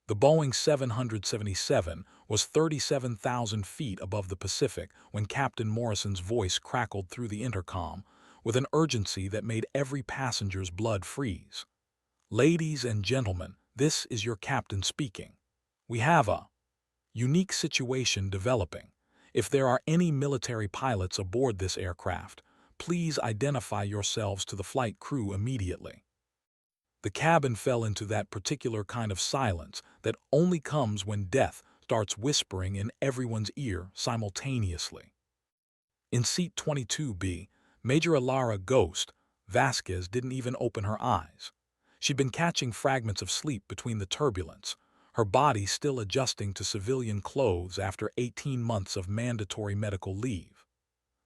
The Boeing 777 was 37,000 feet above the Pacific when Captain Morrison's voice crackled through the intercom with an urgency that made every passenger's blood freeze. "Ladies and gentlemen, this is your captain speaking. We have a unique situation developing. If there are any military pilots aboard this aircraft, please identify yourselves to the flight crew immediately." The cabin fell into that particular kind of silence that only comes when death starts whispering in everyone's ear simultaneously. In seat 22B, Major Alara Ghost Vasquez didn't even open her eyes. She'd been catching fragments of sleep between the turbulence, her body still adjusting to civilian clothes after 18 months of mandatory medical leave.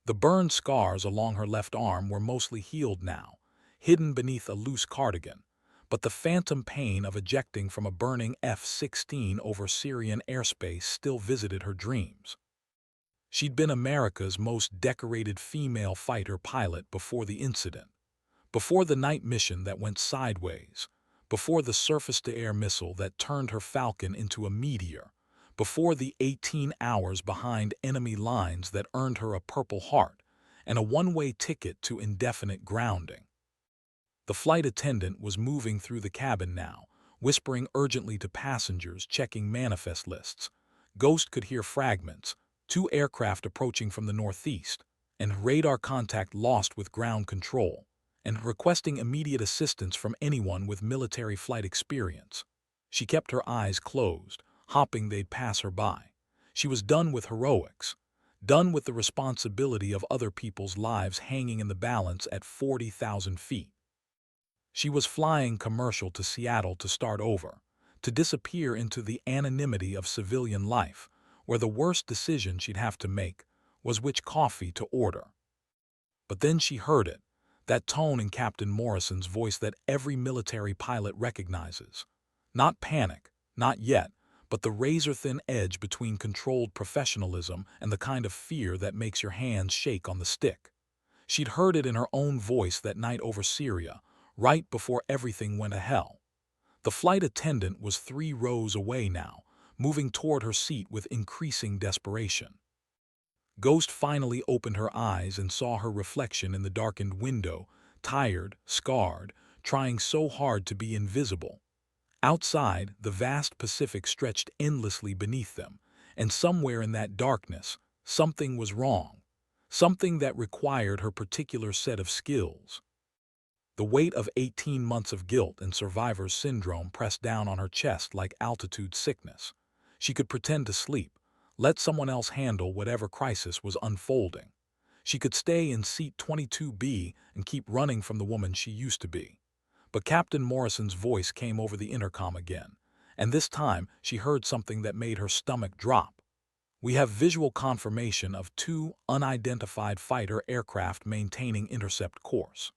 The burn scars along her left arm were mostly healed now, hidden beneath a loose cardigan, but the phantom pain of ejecting from a burning F-16 over Syrian airspace still visited her dreams. She'd been America's most decorated female fighter pilot before the incident, before the night mission that went sideways, before the surface-to-air missile that turned her Falcon into a meteor, before the 18 hours behind enemy lines that earned her a Purple Heart and a one-way ticket to indefinite grounding. The flight attendant was moving through the cabin now, whispering urgently to passengers checking manifest lists. Ghost could hear fragments, 2 aircraft approaching from the northeast, and radar contact lost with ground control, and requesting immediate assistance from anyone with military flight experience. She kept her eyes closed, hoping they'd pass her by. She was done with heroics, done with the responsibility of other people's lives hanging in the balance at 40,000 feet. She was flying commercial to Seattle to start over, to disappear into the anonymity of civilian life, where the worst decision she'd have to make was which coffee to order. But then she heard it, that tone in Captain Morrison's voice that every military pilot recognizes. Not panic, not yet, but the razor-thin edge between controlled professionalism and the kind of fear that makes your hands shake on the stick. She'd heard it in her own voice that night over Syria, right before everything went to hell. The flight attendant was 3 rows away now, moving toward her seat with increasing desperation. Ghost finally opened her eyes and saw her reflection in the darkened window, tired, scarred, trying so hard to be invisible. Outside, the vast Pacific stretched endlessly beneath them, and somewhere in that darkness, something was wrong, something that required her particular set of skills. The weight of 18 months of guilt and survivor's syndrome pressed down on her chest like altitude sickness. She could pretend to sleep, let someone else handle whatever crisis was unfolding. She could stay in seat 22B and keep running from the woman she used to be. But Captain Morrison's voice came over the intercom again, and this time she heard something that made her stomach drop. "We have visual confirmation of 2 unidentified fighter aircraft maintaining intercept course.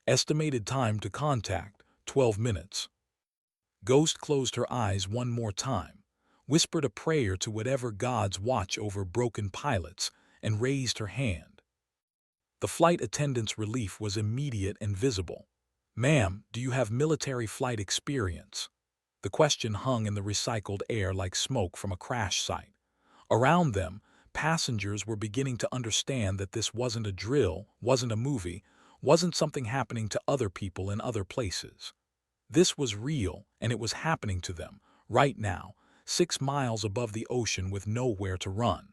Estimated time to contact, 12 minutes. Ghost closed her eyes one more time, whispered a prayer to whatever gods watch over broken pilots, and raised her hand. The flight attendant's relief was immediate and visible. "Ma'am, do you have military flight experience?" The question hung in the recycled air like smoke from a crash site. Around them, passengers were beginning to understand that this wasn't a drill, wasn't a movie, wasn't something happening to other people in other places. This was real, and it was happening to them, right now, 6 miles above the ocean with nowhere to run.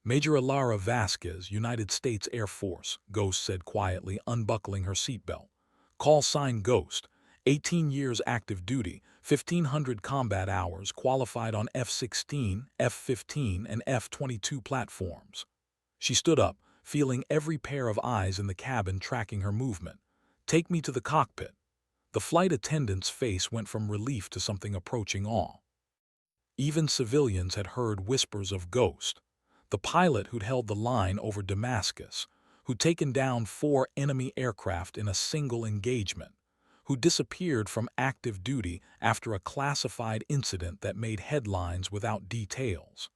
"Major Alara Vasquez, United States Air Force," Ghost said quietly, unbuckling her seatbelt. "Call sign Ghost, 18 years active duty, 1,500 combat hours, qualified on F-16, F-15, and F-22 platforms." She stood up, feeling every pair of eyes in the cabin tracking her movement. "Take me to the cockpit." The flight attendant's face went from relief to something approaching awe. Even civilians had heard whispers of Ghost, the pilot who'd held the line over Damascus, who'd taken down 4 enemy aircraft in a single engagement, who disappeared from active duty after a classified incident that made headlines without details.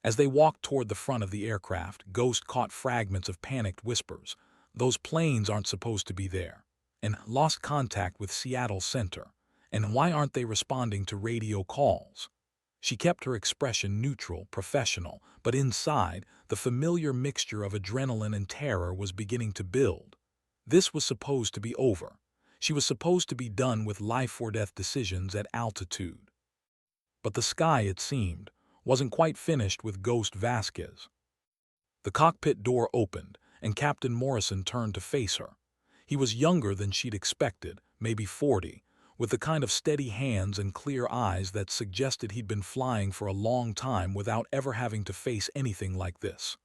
As they walked toward the front of the aircraft, Ghost caught fragments of panicked whispers. "Those planes aren't supposed to be there," and lost contact with Seattle Center, And why aren't they responding to radio calls? She kept her expression neutral, professional, but inside, the familiar mixture of adrenaline and terror was beginning to build. This was supposed to be over. She was supposed to be done with life-or-death decisions at altitude. But the sky, it seemed, wasn't quite finished with Ghost Vasquez. The cockpit door opened, and Captain Morrison turned to face her. He was younger than she'd expected, maybe 40, with the kind of steady hands and clear eyes that suggested he'd been flying for a long time without ever having to face anything like this.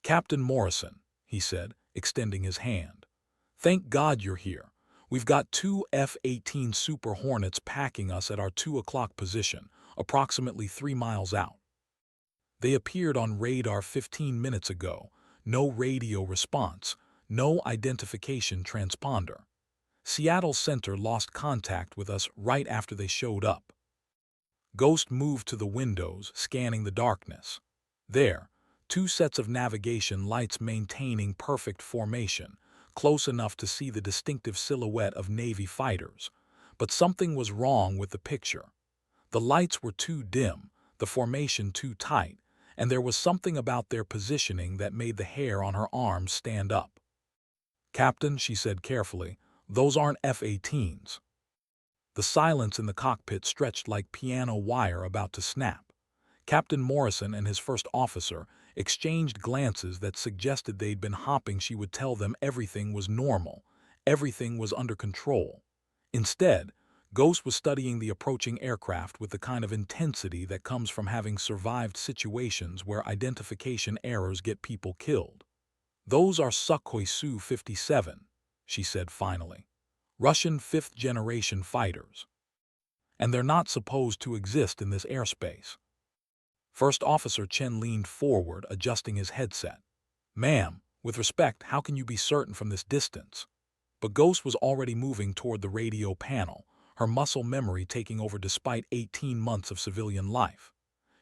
"Captain Morrison," he said, extending his hand. "Thank God you're here. We've got two F-18 Super Hornets packing us at our 2 o'clock position, approximately 3 miles out. They appeared on radar 15 minutes ago. No radio response, no identification transponder. Seattle Center lost contact with us right after they showed up." Ghost moved to the windows, scanning the darkness. There, 2 sets of navigation lights maintaining perfect formation, close enough to see the distinctive silhouette of Navy fighters. But something was wrong with the picture. The lights were too dim, the formation too tight, and there was something about their positioning that made the hair on her arms stand up. "Captain," she said carefully, "those aren't F-18s." The silence in the cockpit stretched like piano wire about to snap. Captain Morrison and his first officer exchanged glances that suggested they'd been hoping she would tell them everything was normal, everything was under control. Instead, Ghost was studying the approaching aircraft with the kind of intensity that comes from having survived situations where identification errors get people killed. "Those are Sukhoi Su-57, she said finally. "Russian 5th-generation fighters. And they're not supposed to exist in this airspace." First Officer Chen leaned forward, adjusting his headset. "Ma'am, with respect, how can you be certain from this distance?" But Ghost was already moving toward the radio panel, her muscle memory taking over despite 18 months of civilian life.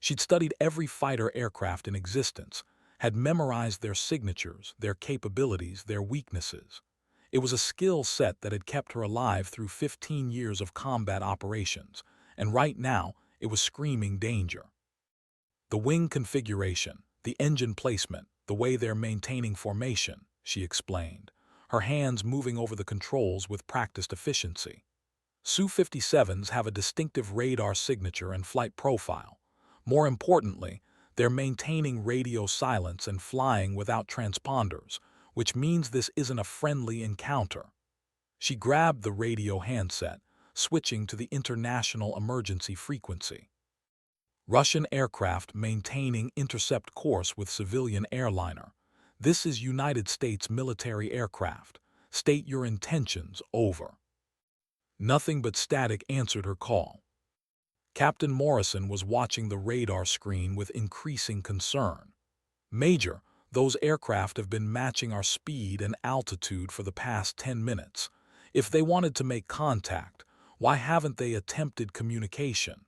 She'd studied every fighter aircraft in existence, had memorized their signatures, their capabilities, their weaknesses. It was a skill set that had kept her alive through 15 years of combat operations, and right now it was screaming danger. "The wing configuration, the engine placement, the way they're maintaining formation," she explained, her hands moving over the controls with practiced efficiency. Su-57s have a distinctive radar signature and flight profile. More importantly, they're maintaining radio silence and flying without transponders, which means this isn't a friendly encounter. She grabbed the radio handset, switching to the international emergency frequency. "Russian aircraft maintaining intercept course with civilian airliner. This is United States military aircraft. State your intentions, over." Nothing but static answered her call. Captain Morrison was watching the radar screen with increasing concern. "Major, those aircraft have been matching our speed and altitude for the past 10 minutes. If they wanted to make contact, why haven't they attempted communication?"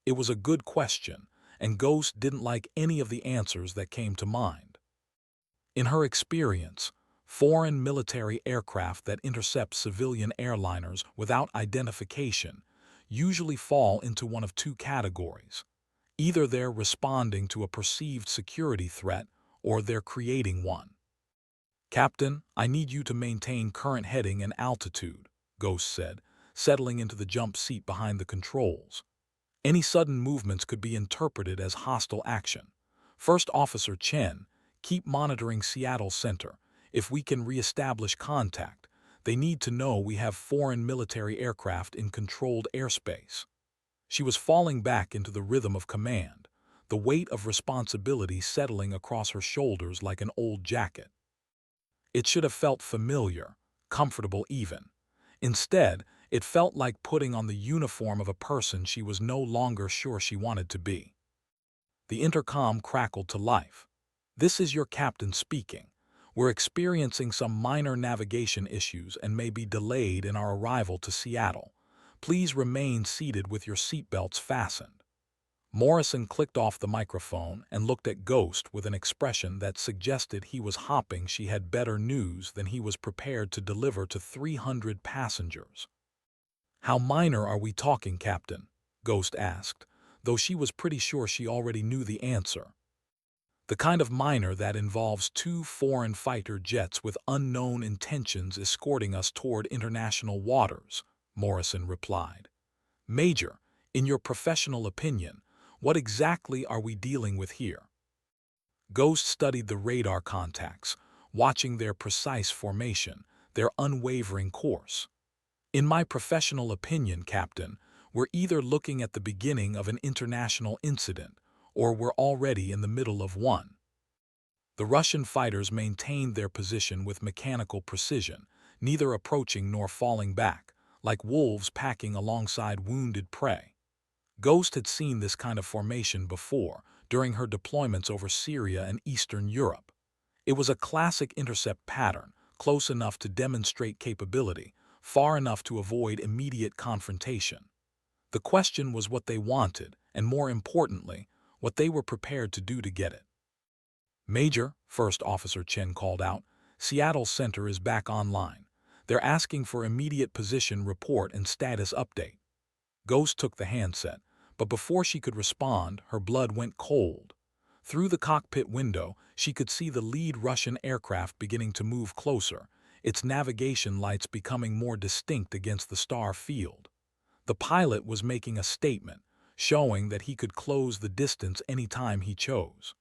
It was a good question, and Ghost didn't like any of the answers that came to mind. In her experience, foreign military aircraft that intercept civilian airliners without identification usually fall into one of 2 categories. Either they're responding to a perceived security threat, or they're creating one. "Captain, I need you to maintain current heading and altitude," Ghost said, settling into the jump seat behind the controls. Any sudden movements could be interpreted as hostile action. "First Officer Chen, keep monitoring Seattle Center. If we can re-establish contact, they need to know we have foreign military aircraft in controlled airspace." She was falling back into the rhythm of command, the weight of responsibility settling across her shoulders like an old jacket. It should have felt familiar, comfortable even. Instead, it felt like putting on the uniform of a person she was no longer sure she wanted to be. The intercom crackled to life. "This is your captain speaking. We're experiencing some minor navigation issues and may be delayed in our arrival to Seattle. Please remain seated with your seatbelts fastened." Morrison clicked off the microphone and looked at Ghost with an expression that suggested he was hoping she had better news than he was prepared to deliver to 300 passengers. How minor are we talking, Captain? Ghost asked, though she was pretty sure she already knew the answer. The kind of minor that involves two foreign fighter jets with unknown intentions escorting us toward international waters, Morrison replied. Major, in your professional opinion, what exactly are we dealing with here? Ghost studied the radar contacts, watching their precise formation, their unwavering course. In my professional opinion, Captain, we're either looking at the beginning of an international incident, or we're already in the middle of one. The Russian fighters maintained their position with mechanical precision, neither approaching nor falling back, like wolves packing alongside wounded prey. Ghost had seen this kind of formation before, during her deployments over Syria and Eastern Europe. It was a classic intercept pattern, close enough to demonstrate capability, far enough to avoid immediate confrontation. The question was what they wanted, and more importantly, what they were prepared to do to get it. Major, First Officer Chen called out, Seattle Center is back online. They're asking for immediate position report and status update. Ghost took the handset, but before she could respond, her blood went cold. Through the cockpit window, she could see the lead Russian aircraft beginning to move closer, its navigation lights becoming more distinct against the star field. The pilot was making a statement, showing that he could close the distance anytime he chose.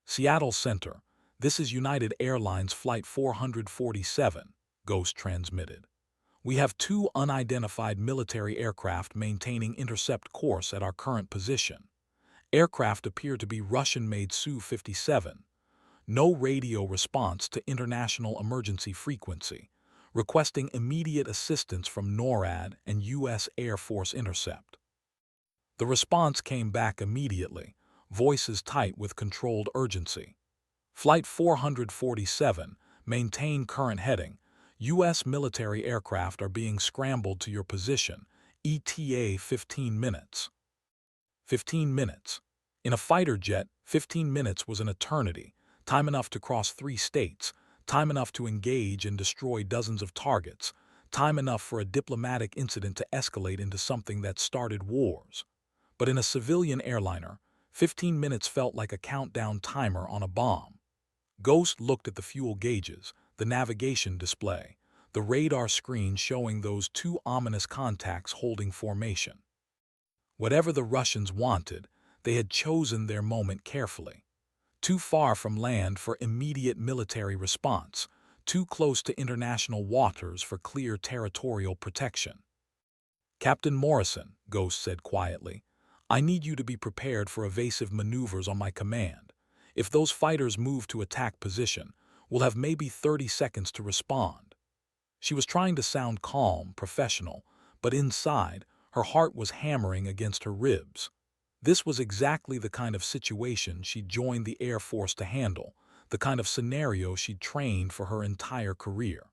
Seattle Center, this is United Airlines Flight 447, Ghost transmitted. We have two unidentified military aircraft maintaining intercept course at our current position. Aircraft appear to be Russian-made Su-57. No radio response to international emergency frequency, requesting immediate assistance from NORAD and U.S. Air Force Intercept. The response came back immediately, voices tight with controlled urgency. Flight 447, maintain current heading. U.S. military aircraft are being scrambled to your position, ETA 15 minutes. 15 minutes. In a fighter jet, 15 minutes was an eternity, time enough to cross 3 states, time enough to engage and destroy dozens of targets, time enough for a diplomatic incident to escalate into something that started wars. But in a civilian airliner, 15 minutes felt like a countdown timer on a bomb. Ghost looked at the fuel gauges, the navigation display, the radar screen showing those two ominous contacts holding formation. Whatever the Russians wanted, they had chosen their moment carefully. Too far from land for immediate military response, too close to international waters for clear territorial protection. Captain Morrison, Ghost said quietly, I need you to be prepared for evasive maneuvers on my command. If those fighters move to attack position, we'll have maybe 30 seconds to respond. She was trying to sound calm, professional, but inside, her heart was hammering against her ribs. This was exactly the kind of situation she'd joined the Air Force to handle, the kind of scenario she'd trained for her entire career.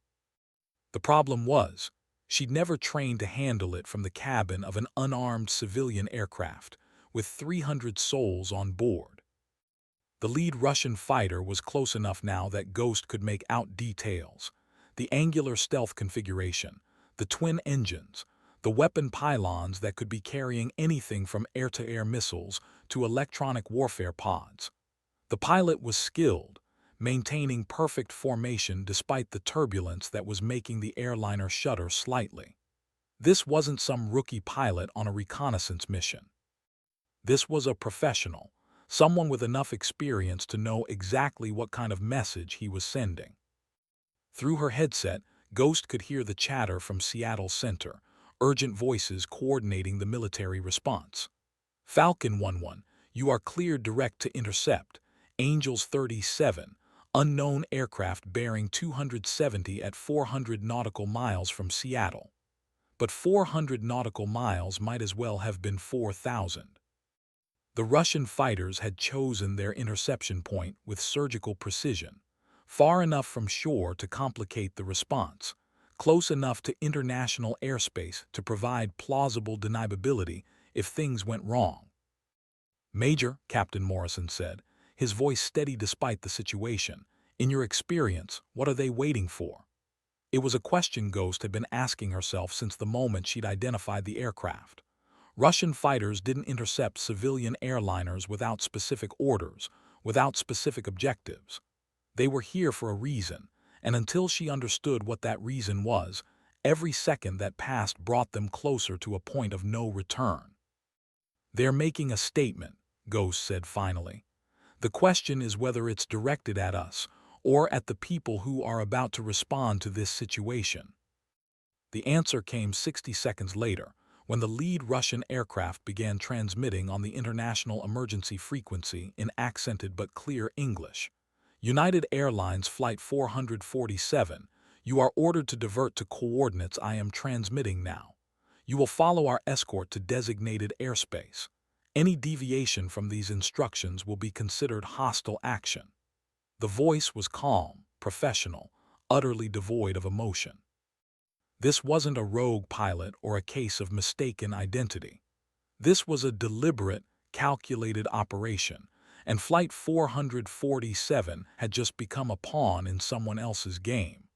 The problem was, she'd never trained to handle it from the cabin of an unarmed civilian aircraft, with 300 souls on board. The lead Russian fighter was close enough now that Ghost could make out details. The angular stealth configuration, the twin engines, the weapon pylons that could be carrying anything from air-to-air missiles to electronic warfare pods. The pilot was skilled, maintaining perfect formation despite the turbulence that was making the airliner shudder slightly. This wasn't some rookie pilot on a reconnaissance mission. This was a professional, someone with enough experience to know exactly what kind of message he was sending. Through her headset, Ghost could hear the chatter from Seattle Center, urgent voices coordinating the military response. Falcon 11, you are cleared direct to intercept. Angels 37, unknown aircraft bearing 270 at 400 nautical miles from Seattle. But 400 nautical miles might as well have been 4,000. The Russian fighters had chosen their interception point with surgical precision, far enough from shore to complicate the response, close enough to international airspace to provide plausible deniability if things went wrong. Major, Captain Morrison said, his voice steady despite the situation, in your experience, what are they waiting for? It was a question Ghost had been asking herself since the moment she'd identified the aircraft. Russian fighters didn't intercept civilian airliners without specific orders, without specific objectives. They were here for a reason, and until she understood what that reason was, every second that passed brought them closer to a point of no return. "They're making a statement," Ghost said finally. "The question is whether it's directed at us, or at the people who are about to respond to this situation." The answer came 60 seconds later, when the lead Russian aircraft began transmitting on the international emergency frequency in accented but clear English. "United Airlines Flight 447, you are ordered to divert to coordinates I am transmitting now. You will follow our escort to designated airspace. Any deviation from these instructions will be considered hostile action." The voice was calm, professional, utterly devoid of emotion. This wasn't a rogue pilot or a case of mistaken identity. This was a deliberate, calculated operation, and Flight 447 had just become a pawn in someone else's game.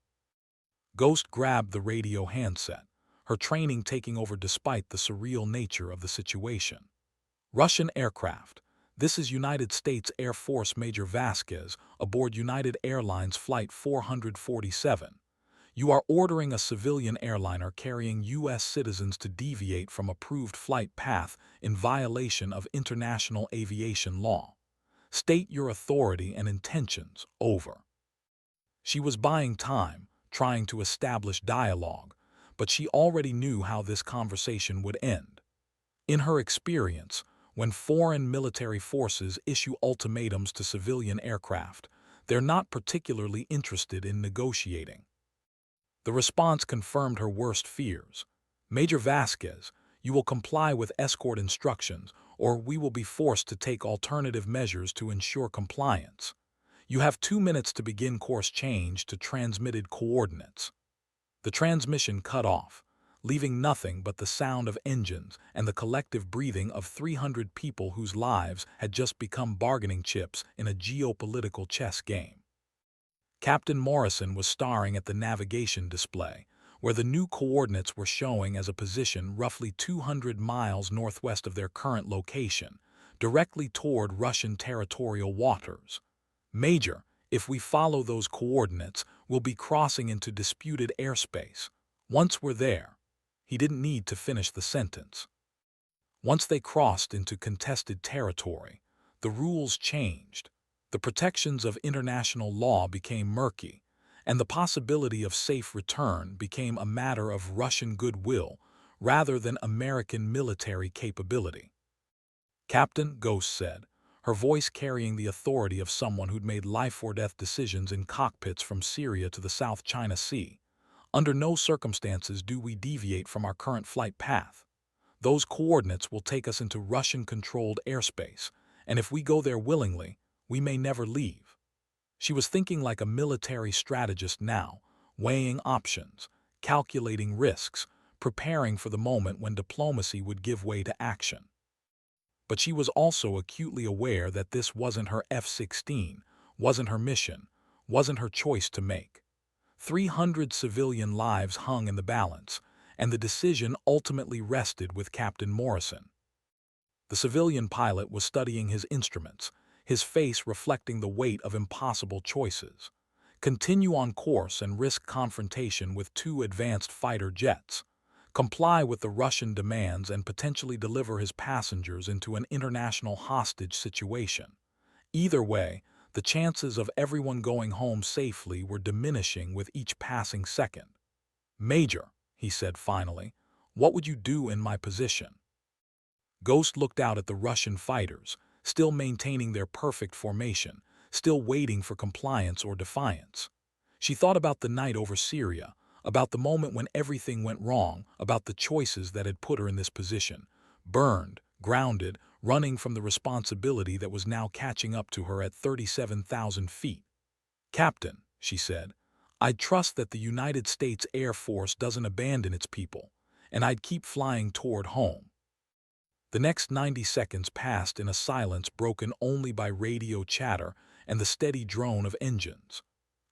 Ghost grabbed the radio handset, her training taking over despite the surreal nature of the situation. "Russian aircraft. This is United States Air Force Major Vasquez aboard United Airlines Flight 447. You are ordering a civilian airliner carrying U.S. citizens to deviate from approved flight path in violation of international aviation law. State your authority and intentions. Over." She was buying time, trying to establish dialogue, but she already knew how this conversation would end. In her experience, when foreign military forces issue ultimatums to civilian aircraft, they're not particularly interested in negotiating. The response confirmed her worst fears. "Major Vasquez, you will comply with escort instructions, or we will be forced to take alternative measures to ensure compliance. You have 2 minutes to begin course change to transmitted coordinates." The transmission cut off, leaving nothing but the sound of engines and the collective breathing of 300 people whose lives had just become bargaining chips in a geopolitical chess game. Captain Morrison was staring at the navigation display, where the new coordinates were showing as a position roughly 200 miles northwest of their current location, directly toward Russian territorial waters. "Major, if we follow those coordinates, we'll be crossing into disputed airspace. Once we're there." He didn't need to finish the sentence. Once they crossed into contested territory, the rules changed. The protections of international law became murky, and the possibility of safe return became a matter of Russian goodwill rather than American military capability. "Captain," Ghost said, her voice carrying the authority of someone who'd made life-or-death decisions in cockpits from Syria to the South China Sea, "under no circumstances do we deviate from our current flight path. Those coordinates will take us into Russian-controlled airspace, and if we go there willingly, we may never leave." She was thinking like a military strategist now, weighing options, calculating risks, preparing for the moment when diplomacy would give way to action. But she was also acutely aware that this wasn't her F-16, wasn't her mission, wasn't her choice to make. 300 civilian lives hung in the balance, and the decision ultimately rested with Captain Morrison. The civilian pilot was studying his instruments, his face reflecting the weight of impossible choices. Continue on course and risk confrontation with 2 advanced fighter jets. Comply with the Russian demands and potentially deliver his passengers into an international hostage situation. Either way, the chances of everyone going home safely were diminishing with each passing second. "Major," he said finally, "what would you do in my position?" Ghost looked out at the Russian fighters, still maintaining their perfect formation, still waiting for compliance or defiance. She thought about the night over Syria, about the moment when everything went wrong, about the choices that had put her in this position, burned, grounded, running from the responsibility that was now catching up to her at 37,000 feet. "Captain," she said, "I'd trust that the United States Air Force doesn't abandon its people, and I'd keep flying toward home." The next 90 seconds passed in a silence broken only by radio chatter and the steady drone of engines.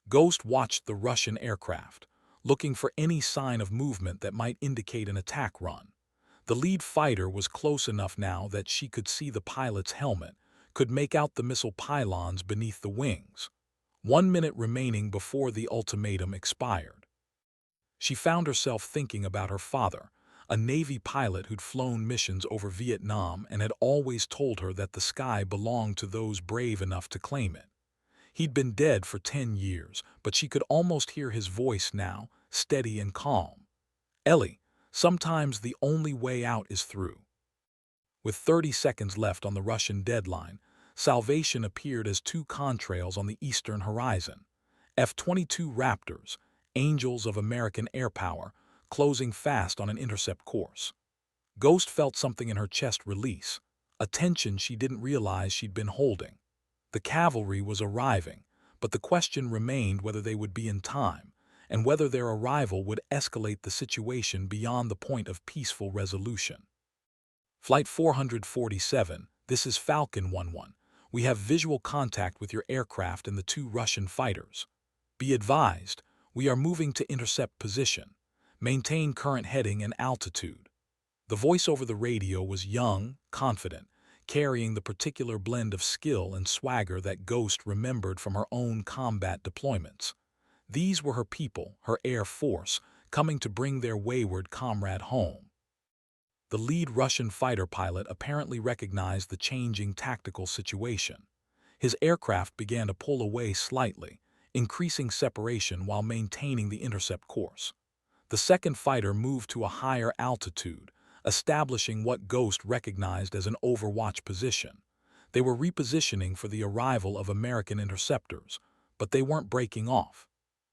Ghost watched the Russian aircraft, looking for any sign of movement that might indicate an attack run. The lead fighter was close enough now that she could see the pilot's helmet, could make out the missile pylons beneath the wings. 1 minute remaining before the ultimatum expired. She found herself thinking about her father, a Navy pilot who'd flown missions over Vietnam and had always told her that the sky belonged to those brave enough to claim it. He'd been dead for 10 years, but she could almost hear his voice now, steady and calm. "Ellie, sometimes the only way out is through." With 30 seconds left on the Russian deadline, salvation appeared as two contrails on the eastern horizon. F-22 Raptors, angels of American air power, closing fast on an intercept course. Ghost felt something in her chest release, a tension she didn't realize she'd been holding. The cavalry was arriving, but the question remained whether they would be in time, and whether their arrival would escalate the situation beyond the point of peaceful resolution. Flight 447, this is Falcon 11. We have visual contact with your aircraft and the two Russian fighters. Be advised, we are moving to intercept position. Maintain current heading and altitude. The voice over the radio was young, confident, carrying the particular blend of skill and swagger that Ghost remembered from her own combat deployments. These were her people, her air force, coming to bring their wayward comrade home. The lead Russian fighter pilot apparently recognized the changing tactical situation. His aircraft began to pull away slightly, increasing separation while maintaining the intercept course. The second fighter moved to a higher altitude, establishing what Ghost recognized as an overwatch position. They were repositioning for the arrival of American interceptors, but they weren't breaking off.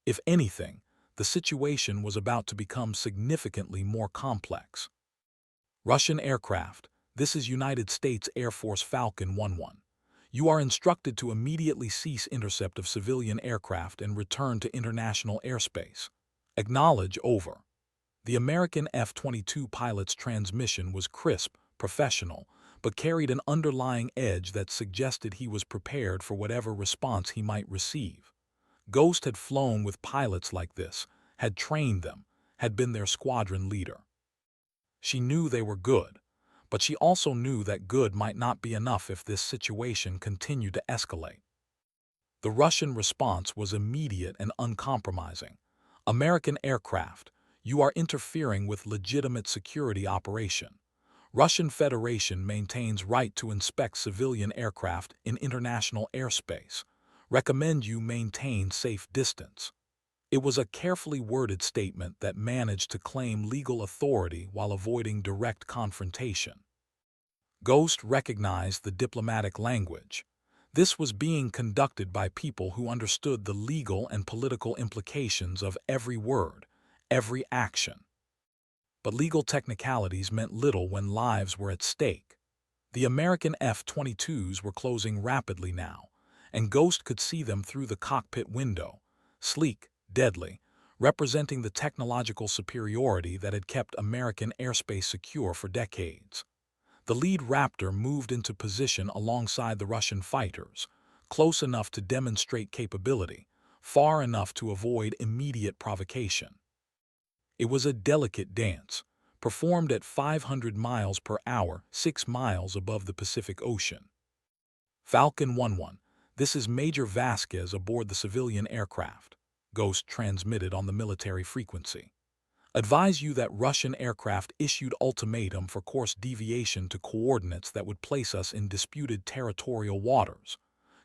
If anything, the situation was about to become significantly more complex. Russian aircraft, this is United States Air Force Falcon 11. You are instructed to immediately cease intercept of civilian aircraft and return to international airspace. Acknowledge, over. The American F-22 pilot's transmission was crisp, professional, but carried an underlying edge that suggested he was prepared for whatever response he might receive. Ghost had flown with pilots like this, had trained them, had been their squadron leader. She knew they were good, but she also knew that good might not be enough if this situation continued to escalate. The Russian response was immediate and uncompromising. American aircraft, you are interfering with legitimate security operation. Russian Federation maintains right to inspect civilian aircraft in international airspace. Recommend you maintain safe distance. It was a carefully worded statement that managed to claim legal authority while avoiding direct confrontation. Ghost recognized the diplomatic language. This was being conducted by people who understood the legal and political implications of every word, every action. But legal technicalities meant little when lives were at stake. The American F-22s were closing rapidly now, and Ghost could see them through the cockpit window, sleek, deadly, representing the technological superiority that had kept American airspace secure for decades. The lead Raptor moved into position alongside the Russian fighters, close enough to demonstrate capability, far enough to avoid immediate provocation. It was a delicate dance, performed at 500 miles per hour, 6 miles above the Pacific Ocean. Falcon 11, this is Major Vasquez aboard the civilian aircraft. Ghost transmitted on the military frequency. Advise you that Russian aircraft issued ultimatum for course deviation to coordinates that would place us in disputed territorial waters.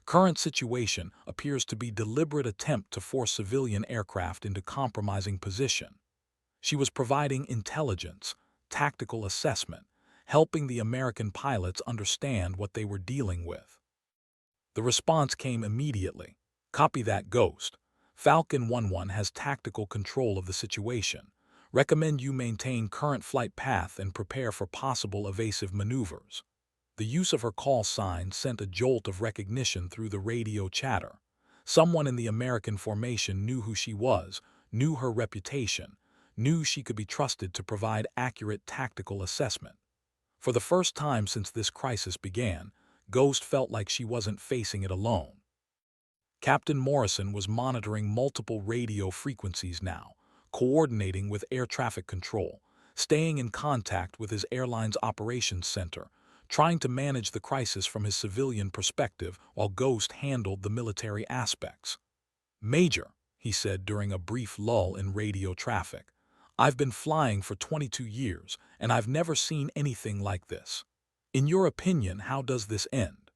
Current situation appears to be deliberate attempt to force civilian aircraft into compromising position. She was providing intelligence, tactical assessment, helping the American pilots understand what they were dealing with. The response came immediately. Copy that, Ghost. Falcon 11 has tactical control of the situation. Recommend you maintain current flight path and prepare for possible evasive maneuvers. The use of her call sign sent a jolt of recognition through the radio chatter. Someone in the American formation knew who she was, knew her reputation, knew she could be trusted to provide accurate tactical assessment. For the first time since this crisis began, Ghost felt like she wasn't facing it alone. Captain Morrison was monitoring multiple radio frequencies now, coordinating with air traffic control, staying in contact with his airline's operations center, trying to manage the crisis from his civilian perspective while Ghost handled the military aspects. "Major," he said during a brief lull in radio traffic, "I've been flying for 22 years, and I've never seen anything like this. In your opinion, how does this end?"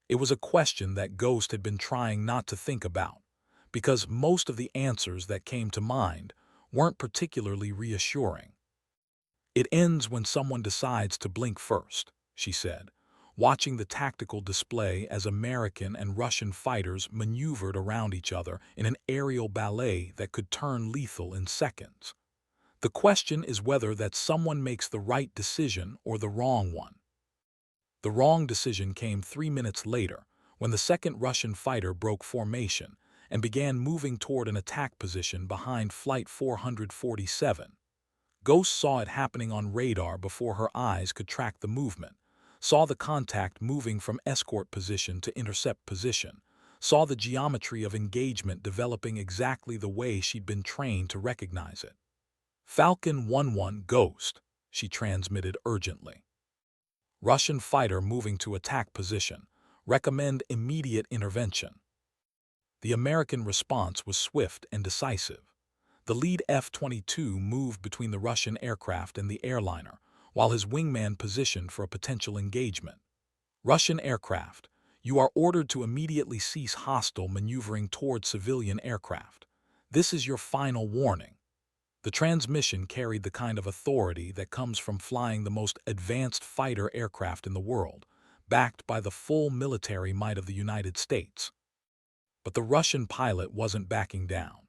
It was a question that Ghost had been trying not to think about, because most of the answers that came to mind weren't particularly reassuring. "It ends when someone decides to blink first," she said, watching the tactical display as American and Russian fighters maneuvered around each other in an aerial ballet that could turn lethal in seconds. "The question is whether that someone makes the right decision or the wrong one." The wrong decision came 3 minutes later, when the second Russian fighter broke formation and began moving toward an attack position behind Flight 447. Ghost saw it happening on radar before her eyes could track the movement, saw the contact moving from escort position to intercept position, saw the geometry of engagement developing exactly the way she'd been trained to recognize it. "Falcon 1-1 Ghost," she transmitted urgently. "Russian fighter moving to attack position. Recommend immediate intervention." The American response was swift and decisive. The lead F-22 moved between the Russian aircraft and the airliner, while his wingman positioned for a potential engagement. "Russian aircraft, you are ordered to immediately cease hostile maneuvering toward civilian aircraft. This is your final warning." The transmission carried the kind of authority that comes from flying the most advanced fighter aircraft in the world, backed by the full military might of the United States. But the Russian pilot wasn't backing down.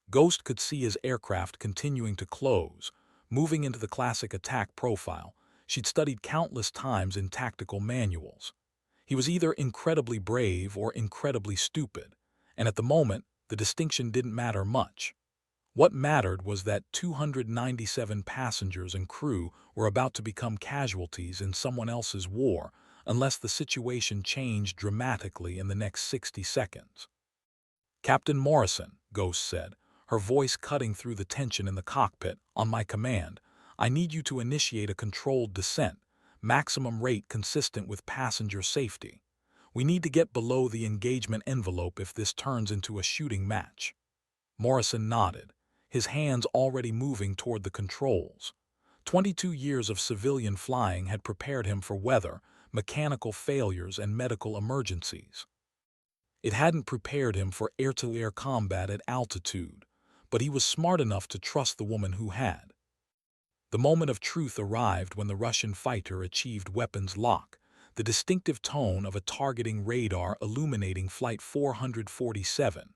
Ghost could see his aircraft continuing to close, moving into the classic attack profile she'd studied countless times in tactical manuals. He was either incredibly brave or incredibly stupid, and at the moment, the distinction didn't matter much. What mattered was that 297 passengers and crew were about to become casualties in someone else's war unless the situation changed dramatically in the next 60 seconds. "Captain Morrison," Ghost said, her voice cutting through the tension in the cockpit, "on my command, I need you to initiate a controlled descent, maximum rate consistent with passenger safety. We need to get below the engagement envelope if this turns into a shooting match." Morrison nodded, his hands already moving toward the controls. 22 years of civilian flying had prepared him for weather, mechanical failures, and medical emergencies. It hadn't prepared him for air-to-air combat at altitude, but he was smart enough to trust the woman who had. The moment of truth arrived when the Russian fighter achieved weapons lock, the distinctive tone of a targeting radar illuminating Flight 447.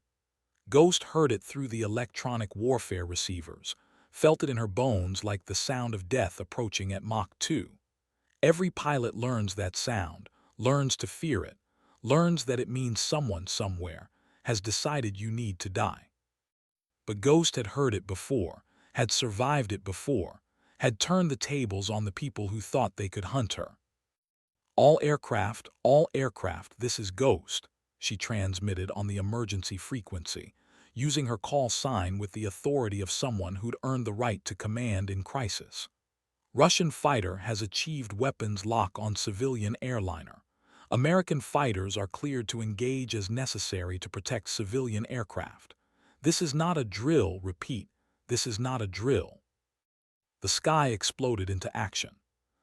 Ghost heard it through the electronic warfare receivers, felt it in her bones like the sound of death approaching at Mach 2. Every pilot learns that sound, learns to fear it, learns that it means someone somewhere has decided you need to die. But Ghost had heard it before, had survived it before, had turned the tables on the people who thought they could hunt her. all aircraft, this is Ghost," she transmitted on the emergency frequency, using her call sign with the authority of someone who'd earned the right to command in crisis. "Russian fighter has achieved weapons lock on civilian airliner. American fighters are cleared to engage as necessary to protect civilian aircraft. This is not a drill, repeat, this is not a drill." The sky exploded into action.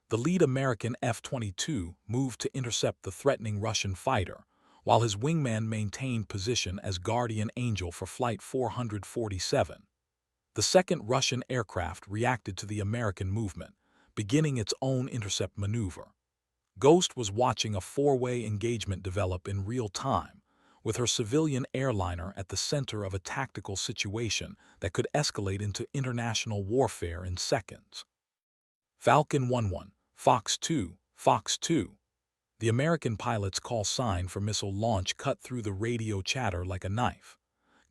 The lead American F-22 moved to intercept the threatening Russian fighter, while his wingman maintained position as guardian angel for Flight 447. The second Russian aircraft reacted to the American movement, beginning its own intercept maneuver. Ghost was watching a four-way engagement develop in real time, with her civilian airliner at the center of a tactical situation that could escalate into international warfare in seconds. "Falcon 1-1, Fox 2, Fox 2. The American pilot's call sign for missile launch cut through the radio chatter like a knife.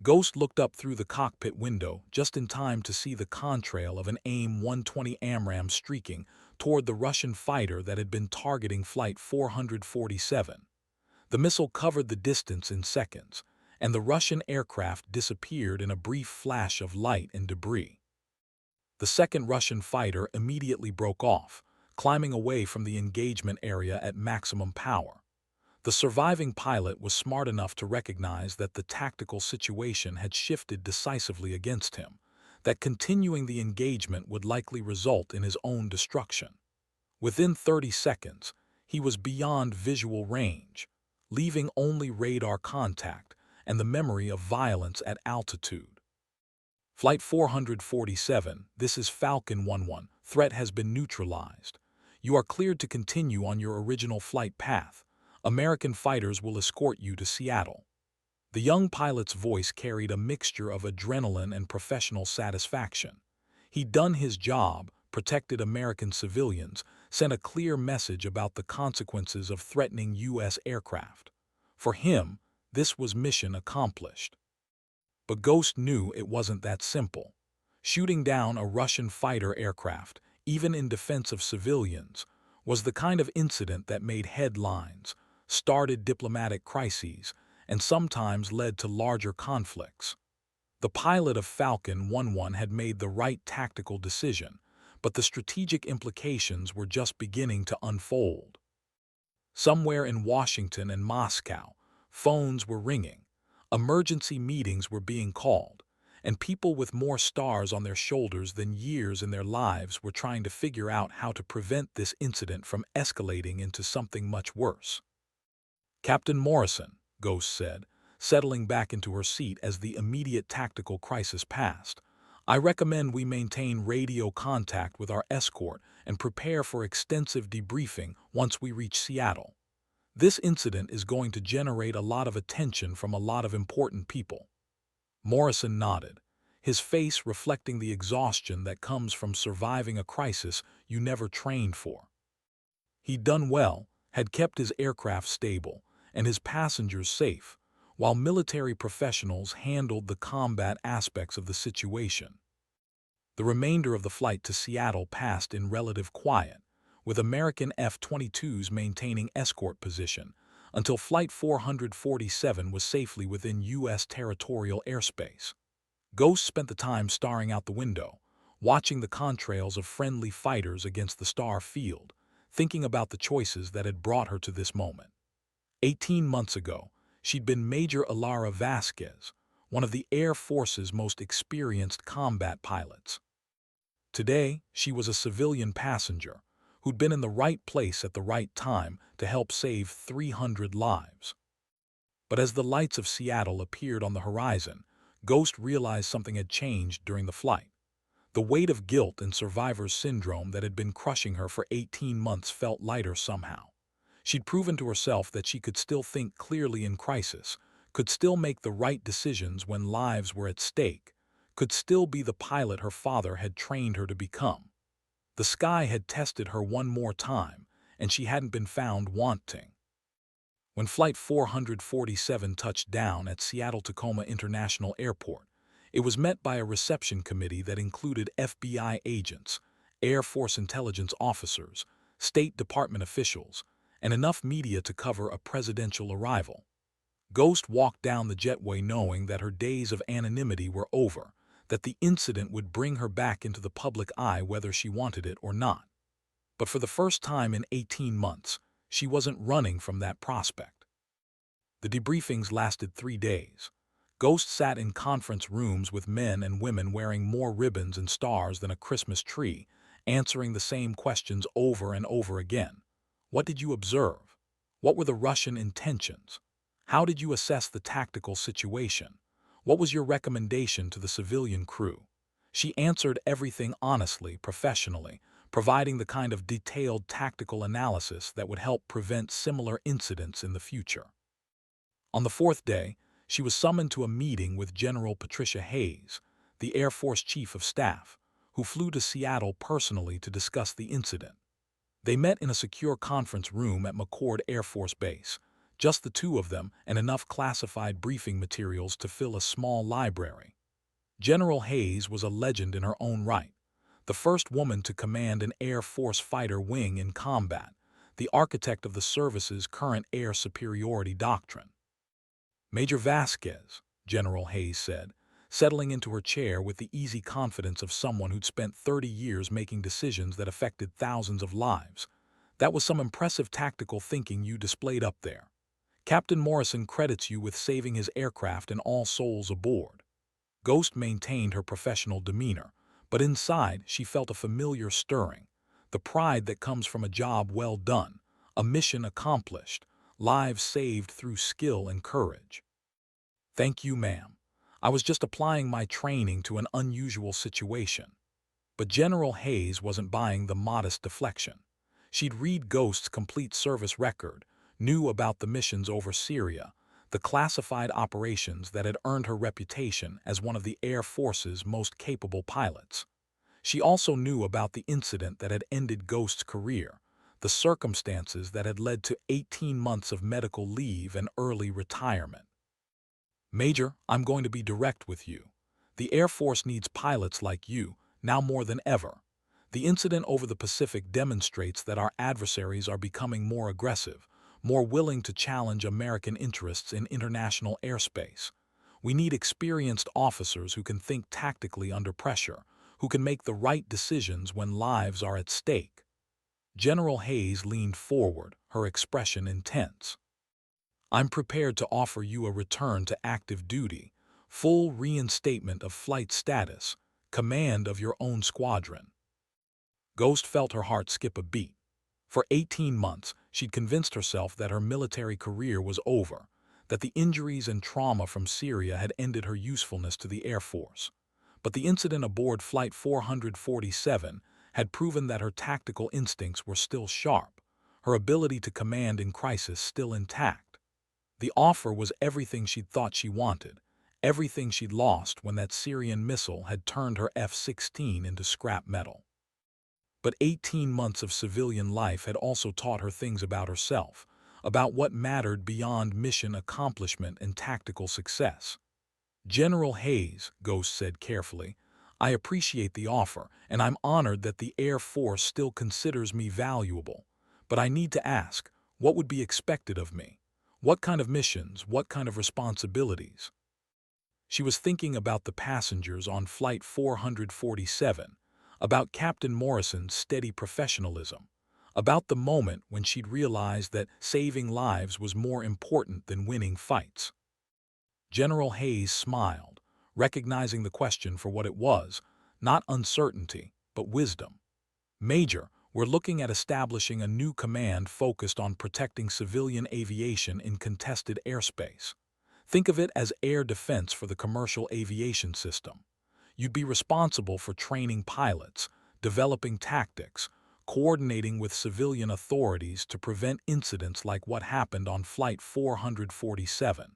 Ghost looked up through the cockpit window just in time to see the contrail of an AIM-120 AMRAAM streaking toward the Russian fighter that had been targeting Flight 447. The missile covered the distance in seconds, and the Russian aircraft disappeared in a brief flash of light and debris. The second Russian fighter immediately broke off, climbing away from the engagement area at maximum power. The surviving pilot was smart enough to recognize that the tactical situation had shifted decisively against him, that continuing the engagement would likely result in his own destruction. Within 30 seconds, he was beyond visual range, leaving only radar contact and the memory of violence at altitude. Flight 447, this is Falcon 11, threat has been neutralized. You are cleared to continue on your original flight path. American fighters will escort you to Seattle. The young pilot's voice carried a mixture of adrenaline and professional satisfaction. He'd done his job, protected American civilians, sent a clear message about the consequences of threatening U.S. aircraft. For him, this was mission accomplished. But Ghost knew it wasn't that simple. Shooting down a Russian fighter aircraft, even in defense of civilians, was the kind of incident that made headlines, started diplomatic crises, and sometimes led to larger conflicts. The pilot of Falcon 11 had made the right tactical decision, but the strategic implications were just beginning to unfold. Somewhere in Washington and Moscow, phones were ringing, emergency meetings were being called, and people with more stars on their shoulders than years in their lives were trying to figure out how to prevent this incident from escalating into something much worse. "Captain Morrison," Ghost said, settling back into her seat as the immediate tactical crisis passed, "I recommend we maintain radio contact with our escort and prepare for extensive debriefing once we reach Seattle. This incident is going to generate a lot of attention from a lot of important people." Morrison nodded, his face reflecting the exhaustion that comes from surviving a crisis you never trained for. He'd done well, had kept his aircraft stable, and his passengers safe, while military professionals handled the combat aspects of the situation. The remainder of the flight to Seattle passed in relative quiet, with American F-22s maintaining escort position, until Flight 447 was safely within U.S. territorial airspace. Ghost spent the time staring out the window, watching the contrails of friendly fighters against the star field, thinking about the choices that had brought her to this moment. 18 months ago, she'd been Major Alara Vasquez, one of the Air Force's most experienced combat pilots. Today, she was a civilian passenger who'd been in the right place at the right time to help save 300 lives. But as the lights of Seattle appeared on the horizon, Ghost realized something had changed during the flight. The weight of guilt and survivor's syndrome that had been crushing her for 18 months felt lighter somehow. She'd proven to herself that she could still think clearly in crisis, could still make the right decisions when lives were at stake, could still be the pilot her father had trained her to become. The sky had tested her one more time, and she hadn't been found wanting. When Flight 447 touched down at Seattle-Tacoma International Airport, it was met by a reception committee that included FBI agents, Air Force intelligence officers, State Department officials, and enough media to cover a presidential arrival. Ghost walked down the jetway knowing that her days of anonymity were over, that the incident would bring her back into the public eye whether she wanted it or not. But for the first time in 18 months, she wasn't running from that prospect. The debriefings lasted 3 days. Ghost sat in conference rooms with men and women wearing more ribbons and stars than a Christmas tree, answering the same questions over and over again. What did you observe? What were the Russian intentions? How did you assess the tactical situation? What was your recommendation to the civilian crew? She answered everything honestly, professionally, providing the kind of detailed tactical analysis that would help prevent similar incidents in the future. On the 4th day, she was summoned to a meeting with General Patricia Hayes, the Air Force Chief of Staff, who flew to Seattle personally to discuss the incident. They met in a secure conference room at McChord Air Force Base, just the two of them and enough classified briefing materials to fill a small library. General Hayes was a legend in her own right, the first woman to command an Air Force fighter wing in combat, the architect of the service's current air superiority doctrine. Major Vasquez, General Hayes said, settling into her chair with the easy confidence of someone who'd spent 30 years making decisions that affected thousands of lives. That was some impressive tactical thinking you displayed up there. Captain Morrison credits you with saving his aircraft and all souls aboard. Ghost maintained her professional demeanor, but inside she felt a familiar stirring, the pride that comes from a job well done, a mission accomplished, lives saved through skill and courage. Thank you, ma'am. I was just applying my training to an unusual situation. But General Hayes wasn't buying the modest deflection. She'd read Ghost's complete service record, knew about the missions over Syria, the classified operations that had earned her reputation as one of the Air Force's most capable pilots. She also knew about the incident that had ended Ghost's career, the circumstances that had led to 18 months of medical leave and early retirement. Major, I'm going to be direct with you. The Air Force needs pilots like you, now more than ever. The incident over the Pacific demonstrates that our adversaries are becoming more aggressive, more willing to challenge American interests in international airspace. We need experienced officers who can think tactically under pressure, who can make the right decisions when lives are at stake. General Hayes leaned forward, her expression intense. I'm prepared to offer you a return to active duty, full reinstatement of flight status, command of your own squadron. Ghost felt her heart skip a beat. For 18 months, she'd convinced herself that her military career was over, that the injuries and trauma from Syria had ended her usefulness to the Air Force. But the incident aboard Flight 447 had proven that her tactical instincts were still sharp, her ability to command in crisis still intact. The offer was everything she'd thought she wanted, everything she'd lost when that Syrian missile had turned her F-16 into scrap metal. But 18 months of civilian life had also taught her things about herself, about what mattered beyond mission accomplishment and tactical success. General Hayes, Ghost said carefully, I appreciate the offer, and I'm honored that the Air Force still considers me valuable. But I need to ask, what would be expected of me? What kind of missions, what kind of responsibilities? She was thinking about the passengers on Flight 447, about Captain Morrison's steady professionalism, about the moment when she'd realized that saving lives was more important than winning fights. General Hayes smiled, recognizing the question for what it was, not uncertainty, but wisdom. Major, we're looking at establishing a new command focused on protecting civilian aviation in contested airspace. Think of it as air defense for the commercial aviation system. You'd be responsible for training pilots, developing tactics, coordinating with civilian authorities to prevent incidents like what happened on Flight 447.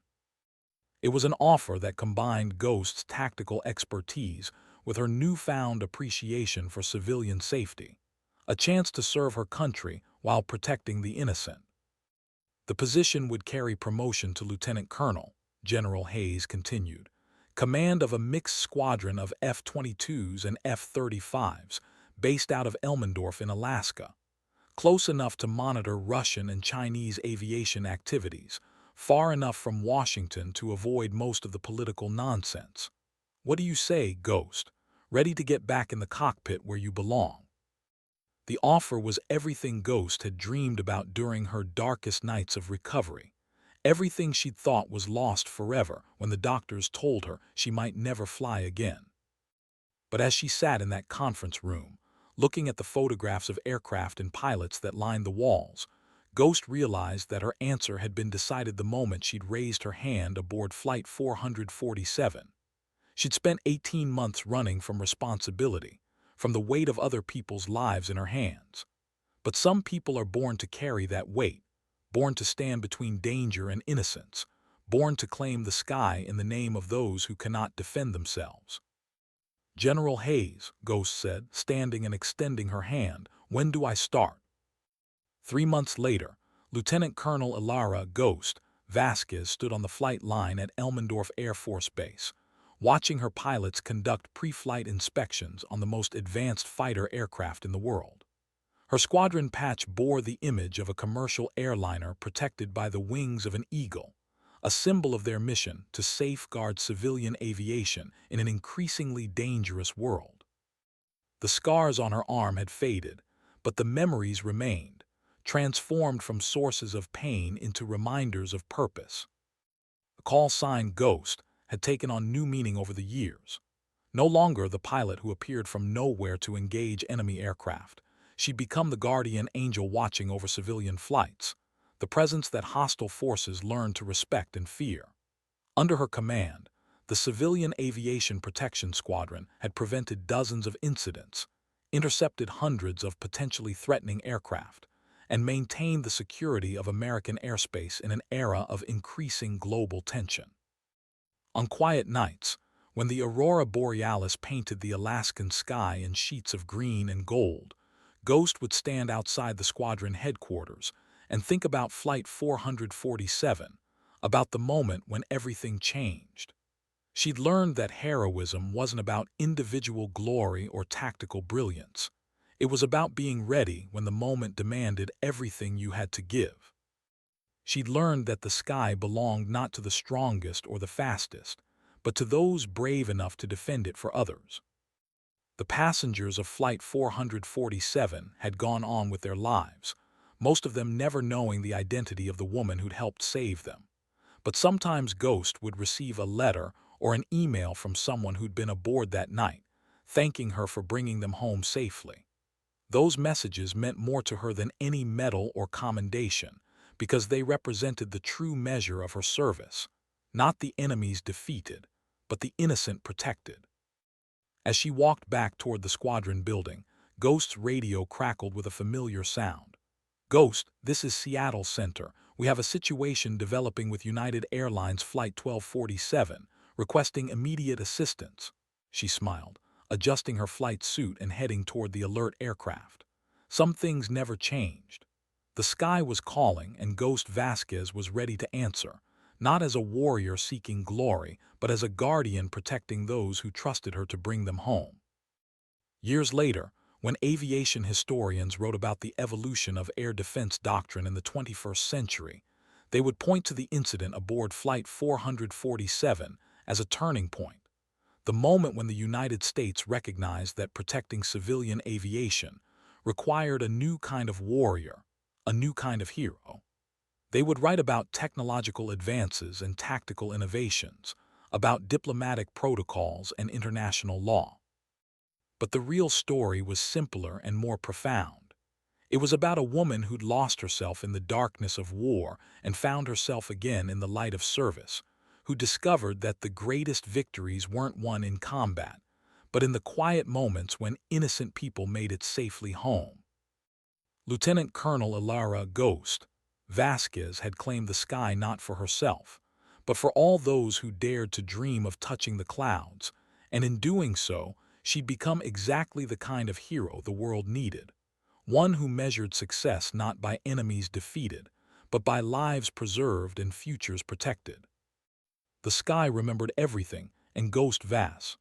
It was an offer that combined Ghost's tactical expertise with her newfound appreciation for civilian safety, a chance to serve her country while protecting the innocent. The position would carry promotion to lieutenant colonel, General Hayes continued, command of a mixed squadron of F-22s and F-35s based out of Elmendorf in Alaska, close enough to monitor Russian and Chinese aviation activities, far enough from Washington to avoid most of the political nonsense. What do you say, Ghost? Ready to get back in the cockpit where you belong? The offer was everything Ghost had dreamed about during her darkest nights of recovery, everything she'd thought was lost forever when the doctors told her she might never fly again. But as she sat in that conference room, looking at the photographs of aircraft and pilots that lined the walls, Ghost realized that her answer had been decided the moment she'd raised her hand aboard Flight 447. She'd spent 18 months running from responsibility, from the weight of other people's lives in her hands. But some people are born to carry that weight, born to stand between danger and innocence, born to claim the sky in the name of those who cannot defend themselves. General Hayes, Ghost said, standing and extending her hand, when do I start? 3 months later, Lieutenant Colonel Ilara Ghost Vasquez stood on the flight line at Elmendorf Air Force Base, watching her pilots conduct pre-flight inspections on the most advanced fighter aircraft in the world. Her squadron patch bore the image of a commercial airliner protected by the wings of an eagle, a symbol of their mission to safeguard civilian aviation in an increasingly dangerous world. The scars on her arm had faded, but the memories remained, transformed from sources of pain into reminders of purpose. The call sign Ghost had taken on new meaning over the years. No longer the pilot who appeared from nowhere to engage enemy aircraft, she'd become the guardian angel watching over civilian flights, the presence that hostile forces learned to respect and fear. Under her command, the Civilian Aviation Protection Squadron had prevented dozens of incidents, intercepted hundreds of potentially threatening aircraft, and maintained the security of American airspace in an era of increasing global tension. On quiet nights, when the aurora borealis painted the Alaskan sky in sheets of green and gold, Ghost would stand outside the squadron headquarters and think about Flight 447, about the moment when everything changed. She'd learned that heroism wasn't about individual glory or tactical brilliance. It was about being ready when the moment demanded everything you had to give. She'd learned that the sky belonged not to the strongest or the fastest, but to those brave enough to defend it for others. The passengers of Flight 447 had gone on with their lives, most of them never knowing the identity of the woman who'd helped save them. But sometimes Ghost would receive a letter or an email from someone who'd been aboard that night, thanking her for bringing them home safely. Those messages meant more to her than any medal or commendation, because they represented the true measure of her service, not the enemies defeated, but the innocent protected. As she walked back toward the squadron building, Ghost's radio crackled with a familiar sound. "Ghost, this is Seattle Center. We have a situation developing with United Airlines Flight 1247, requesting immediate assistance." She smiled, adjusting her flight suit and heading toward the alert aircraft. Some things never changed. The sky was calling, and Ghost Vasquez was ready to answer, not as a warrior seeking glory, but as a guardian protecting those who trusted her to bring them home. Years later, when aviation historians wrote about the evolution of air defense doctrine in the 21st century, they would point to the incident aboard Flight 447 as a turning point, the moment when the United States recognized that protecting civilian aviation required a new kind of warrior, a new kind of hero. They would write about technological advances and tactical innovations, about diplomatic protocols and international law. But the real story was simpler and more profound. It was about a woman who'd lost herself in the darkness of war and found herself again in the light of service, who discovered that the greatest victories weren't won in combat, but in the quiet moments when innocent people made it safely home. Lieutenant Colonel Ilara Ghost Vasquez had claimed the sky not for herself, but for all those who dared to dream of touching the clouds, and in doing so, she'd become exactly the kind of hero the world needed, one who measured success not by enemies defeated, but by lives preserved and futures protected. The sky remembered everything, and Ghost Vas